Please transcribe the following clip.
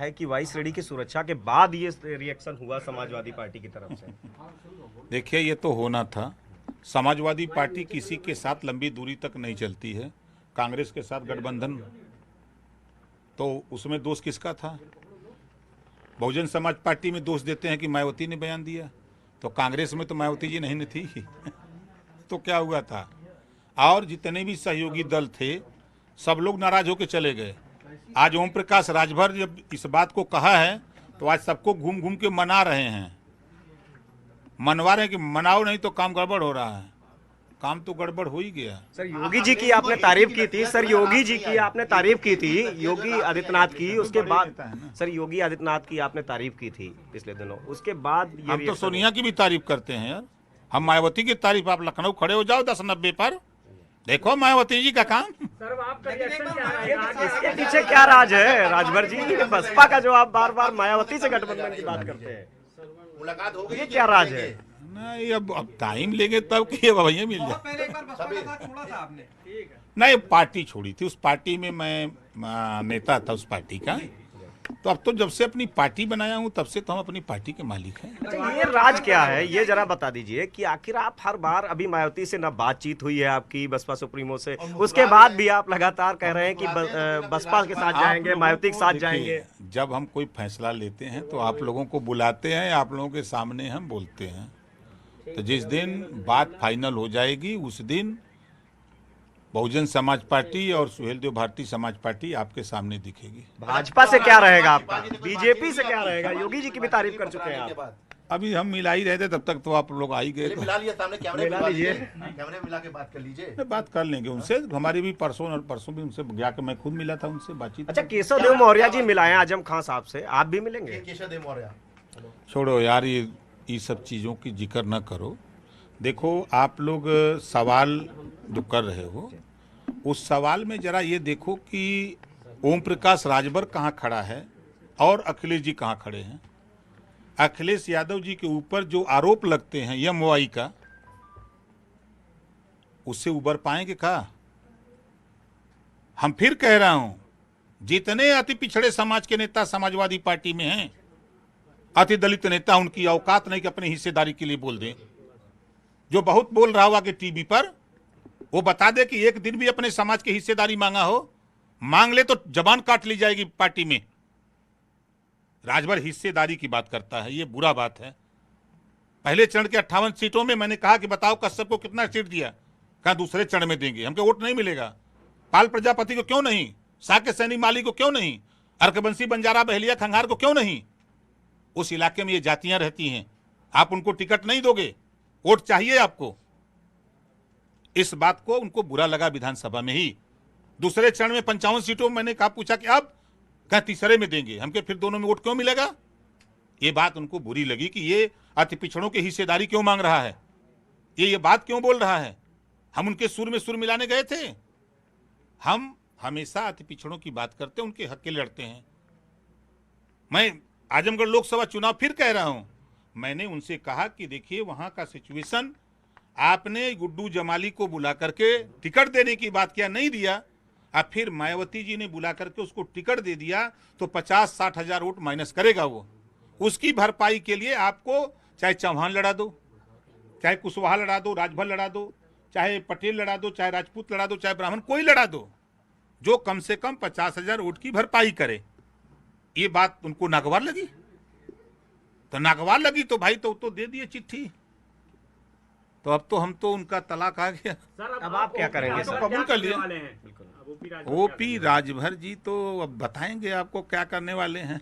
है कि वाई श्रेणी की सुरक्षा के बाद ये रिएक्शन हुआ समाजवादी पार्टी की तरफ से। देखिए, ये तो होना था। समाजवादी पार्टी किसी के साथ लंबी दूरी तक नहीं चलती है। कांग्रेस के साथ गठबंधन, तो उसमें दोष किसका था? बहुजन समाज पार्टी में दोष देते हैं कि मायावती ने बयान दिया, तो कांग्रेस में तो मायावती जी नहीं थी तो क्या हुआ था? और जितने भी सहयोगी दल थे सब लोग नाराज होकर चले गए। आज ओम प्रकाश राजभर जब इस बात को कहा है तो आज सबको घूम घूम के मना रहे हैं, मनवा रहे हैं कि मनाओ नहीं तो काम गड़बड़ हो रहा है। काम तो गड़बड़ हो ही गया। सर योगी जी की आपने तारीफ की थी, सर योगी जी की आपने तारीफ की थी, योगी आदित्यनाथ की, उसके बाद सर योगी आदित्यनाथ की आपने तारीफ की थी पिछले दिनों, उसके बाद ये हम तो सोनिया की भी तारीफ करते हैं यार। हम मायावती की तारीफ, आप लखनऊ खड़े हो जाओ 10-90 पर, देखो मायावती जी का काम। इसके पीछे क्या राज है राजभर जी? बसपा का जो आप बार बार मायावती से गठबंधन की बात करते हैं, मुलाकात हो गई, ये क्या राज है? नहीं, अब टाइम लेंगे तब कि भैया मिल जाए। पहले एक बार बसपा का साथ छोड़ा था आपने। नहीं, पार्टी छोड़ी थी। उस पार्टी में मैं नेता था उस पार्टी का। तो अब तो जब से अपनी पार्टी बनाया हूँ तब से तो हम अपनी पार्टी के मालिक हैं। अच्छा, ये राज क्या है, ये जरा बता दीजिए कि आखिर आप हर बार, अभी मायावती से ना बातचीत हुई है आपकी बसपा सुप्रीमो से, उसके बाद भी आप लगातार कह रहे हैं कि बसपा के साथ जाएंगे, मायावती के साथ जाएंगे। जब हम कोई फैसला लेते हैं तो आप लोगों को बुलाते हैं, आप लोगों के सामने हम बोलते हैं। तो जिस दिन बात फाइनल हो जाएगी उस दिन बहुजन समाज पार्टी और सुहेलदेव भारती समाज पार्टी आपके सामने दिखेगी। भाजपा से क्या रहेगा आपका, बीजेपी से क्या रहेगा? योगी जी की भी तारीफ कर चुके हैं आप। अभी हम मिला ही रहे थे, तब तक तो आप लोग आ ही गए। तो मिला लिया सामने, कैमरे मिला लीजिए, कैमरे मिला के बात कर लीजिए। बात कर लेंगे उनसे। हमारी भी परसों भी उनसे जाकर मैं खुद मिला था, उनसे बातचीत। अच्छा, केशव देव मौर्य जी मिलाए आजम खान साहब से, आप भी मिलेंगे? केशव देव मौर्य, छोड़ो यार, ये सब चीज़ों की जिक्र न करो। देखो, आप लोग सवाल जो कर रहे हो उस सवाल में जरा ये देखो कि ओम प्रकाश राजभर कहाँ खड़ा है और अखिलेश जी कहाँ खड़े हैं। अखिलेश यादव जी के ऊपर जो आरोप लगते हैं एमओआई का, उससे उबर पाएंगे क्या? हम फिर कह रहा हूं, जितने अति पिछड़े समाज के नेता समाजवादी पार्टी में हैं, अति दलित नेता, उनकी औकात नहीं कि अपनी हिस्सेदारी के लिए बोल दें। जो बहुत बोल रहा होगा कि टीवी पर, वो बता दे कि एक दिन भी अपने समाज की हिस्सेदारी मांगा हो, मांग ले तो जबान काट ली जाएगी पार्टी में। राजभर हिस्सेदारी की बात करता है, ये बुरा बात है। पहले चरण के 58 सीटों में मैंने कहा कि बताओ कश्यप को कितना सीट दिया, कहा दूसरे चरण में देंगे, हमको वोट नहीं मिलेगा। पाल प्रजापति को क्यों नहीं, साके सैनी माली को क्यों नहीं, अर्कबंसी बंजारा बहलिया खंगार को क्यों नहीं? उस इलाके में ये जातियां रहती हैं, आप उनको टिकट नहीं दोगे, वोट चाहिए आपको। इस बात को उनको बुरा लगा विधानसभा में ही। दूसरे चरण में 55 सीटों में मैंने कहा, पूछा कि अब कहा तीसरे में देंगे, हमके फिर दोनों में वोट क्यों मिलेगा? ये बात उनको बुरी लगी कि ये अति पिछड़ों की हिस्सेदारी क्यों मांग रहा है, ये बात क्यों बोल रहा है। हम उनके सुर में सुर मिलाने गए थे? हम हमेशा अति पिछड़ों की बात करते हैं, उनके हक के लड़ते हैं। मैं आजमगढ़ लोकसभा चुनाव फिर कह रहा हूं, मैंने उनसे कहा कि देखिए वहां का सिचुएशन, आपने गुड्डू जमाली को बुला करके टिकट देने की बात किया, नहीं दिया। अब फिर मायावती जी ने बुला करके उसको टिकट दे दिया तो 50-60 हजार वोट माइनस करेगा वो। उसकी भरपाई के लिए आपको चाहे चौहान लड़ा दो, चाहे कुशवाहा लड़ा दो, राजभर लड़ा दो, चाहे पटेल लड़ा दो, चाहे राजपूत लड़ा दो, चाहे ब्राह्मण, कोई लड़ा दो, जो कम से कम 50 हजार वोट की भरपाई करे। ये बात उनको नागवार लगी, तो नागवार लगी तो भाई तो दे दिए चिट्ठी। तो अब तो हम तो उनका तलाक आ गया। अब आप क्या करेंगे सर? कबूल कर लिया। ओपी राजभर जी तो अब बताएंगे आपको क्या करने वाले हैं।